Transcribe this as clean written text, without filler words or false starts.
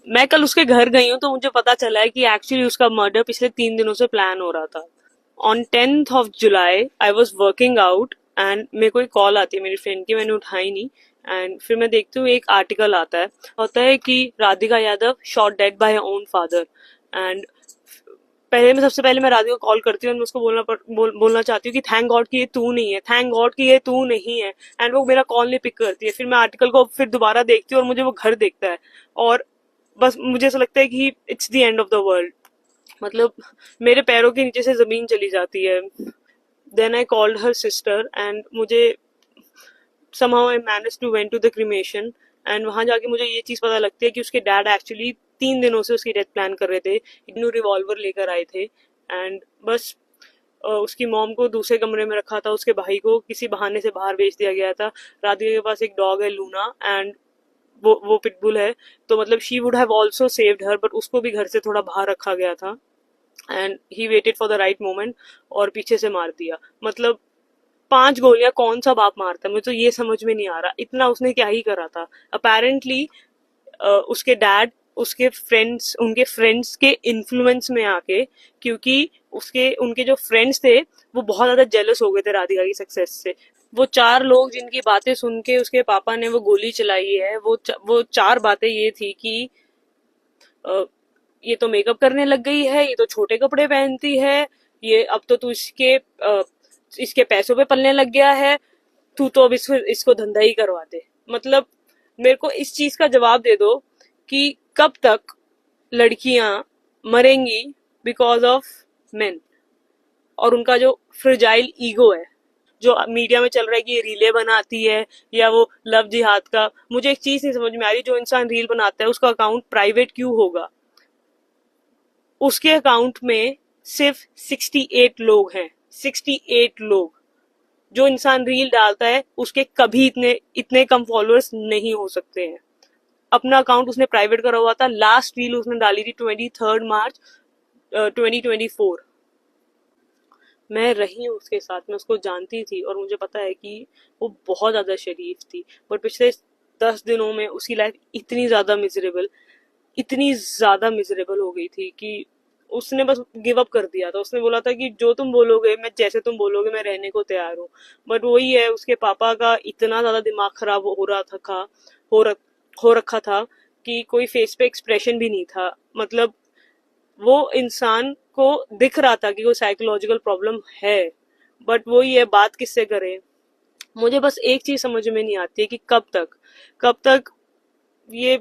मैं कल उसके घर गई हूँ तो मुझे पता चला है कि एक्चुअली उसका मर्डर पिछले 3 दिनों से प्लान हो रहा था। On 10th of July I was working out and मेरे को एक कॉल आती है मेरी फ्रेंड की, मैंने उठाई नहीं। एंड फिर मैं देखती हूँ एक आर्टिकल आता है, होता है कि Radhika Yadav shot dead by her own father. And सबसे पहले मैं राधिका को कॉल करती हूँ और मैं उसको बोलना चाहती हूँ कि थैंक गॉड कि ये तू नहीं है, थैंक गॉड कि ये तू नहीं है। एंड वो मेरा कॉल नहीं पिक करती है। फिर मैं आर्टिकल को फिर दोबारा देखती हूँ और मुझे वो घर देखता है। और बस मुझे ऐसा लगता है कि it's the end of the world. मतलब मेरे पैरों के नीचे से जमीन चली जाती है। Then I called her sister and मुझे somehow I managed to went to the cremation। एंड वहां जाके मुझे ये चीज पता लगती है कि उसके डैड एक्चुअली 3 दिनों से उसकी डेथ प्लान कर रहे थे। इग्नू रिवॉल्वर लेकर आए थे। एंड बस उसकी मॉम को दूसरे कमरे में रखा था, उसके भाई को किसी बहाने से बाहर भेज दिया गया था। राधिका के पास एक डॉग है लूना, एंड वो पिटबुल है। तो मतलब she would have also saved her, but उसको भी घर से थोड़ा बाहर रखा गया था। And he waited for the right moment और पीछे से मार दिया। मतलब 5 गोलियां कौन सा बाप मारता है, मुझे तो ये समझ में नहीं आ रहा इतना उसने क्या ही करा था। अपेरेंटली उसके डैड उनके फ्रेंड्स के इन्फ्लुएंस में आके, क्योंकि उसके उनके जो फ्रेंड्स थे वो बहुत ज्यादा जेलस हो गए थे राधिका की सक्सेस से। वो 4 लोग जिनकी बातें सुन के उसके पापा ने वो गोली चलाई है, वो 4 बातें ये थी कि अ, ये तो मेकअप करने लग गई है, ये तो छोटे कपड़े पहनती है, ये अब तो तू इसके पैसों पे पलने लग गया है, तू तो अब इसको धंधा ही करवा दे। मतलब मेरे को इस चीज का जवाब दे दो कि कब तक लड़कियां मरेंगी बिकॉज ऑफ मेन, और उनका जो फ्रजाइल ईगो है जो मीडिया में चल रहा है कि ये रीले बनाती है या वो लव जिहाद का। मुझे एक चीज नहीं समझ में आ रही, जो इंसान रील बनाता है उसका अकाउंट प्राइवेट क्यों होगा? उसके अकाउंट में सिर्फ 68 लोग हैं, 68 लोग। जो इंसान रील डालता है उसके कभी इतने इतने कम फॉलोअर्स नहीं हो सकते हैं। अपना अकाउंट उसने प्राइवेट करा हुआ था, लास्ट रील उसने डाली थी 23rd March 2024। मैं रही हूँ उसके साथ, मैं उसको जानती थी और मुझे पता है कि वो बहुत ज्यादा शरीफ थी। पर पिछले 10 दिनों में उसकी लाइफ इतनी ज्यादा मिजरेबल हो गई थी कि उसने बस गिव अप कर दिया था। उसने बोला था कि जो तुम बोलोगे, मैं जैसे तुम बोलोगे मैं रहने को तैयार हूँ। बट वही है, उसके पापा का इतना ज्यादा दिमाग खराब हो, रख, हो रखा था कि कोई फेस पे एक्सप्रेशन भी नहीं था। मतलब वो इंसान को दिख रहा था कि कोई साइकोलॉजिकल प्रॉब्लम है, बट वही है, बात किससे करे। मुझे बस एक चीज समझ में नहीं आती है कि कब तक ये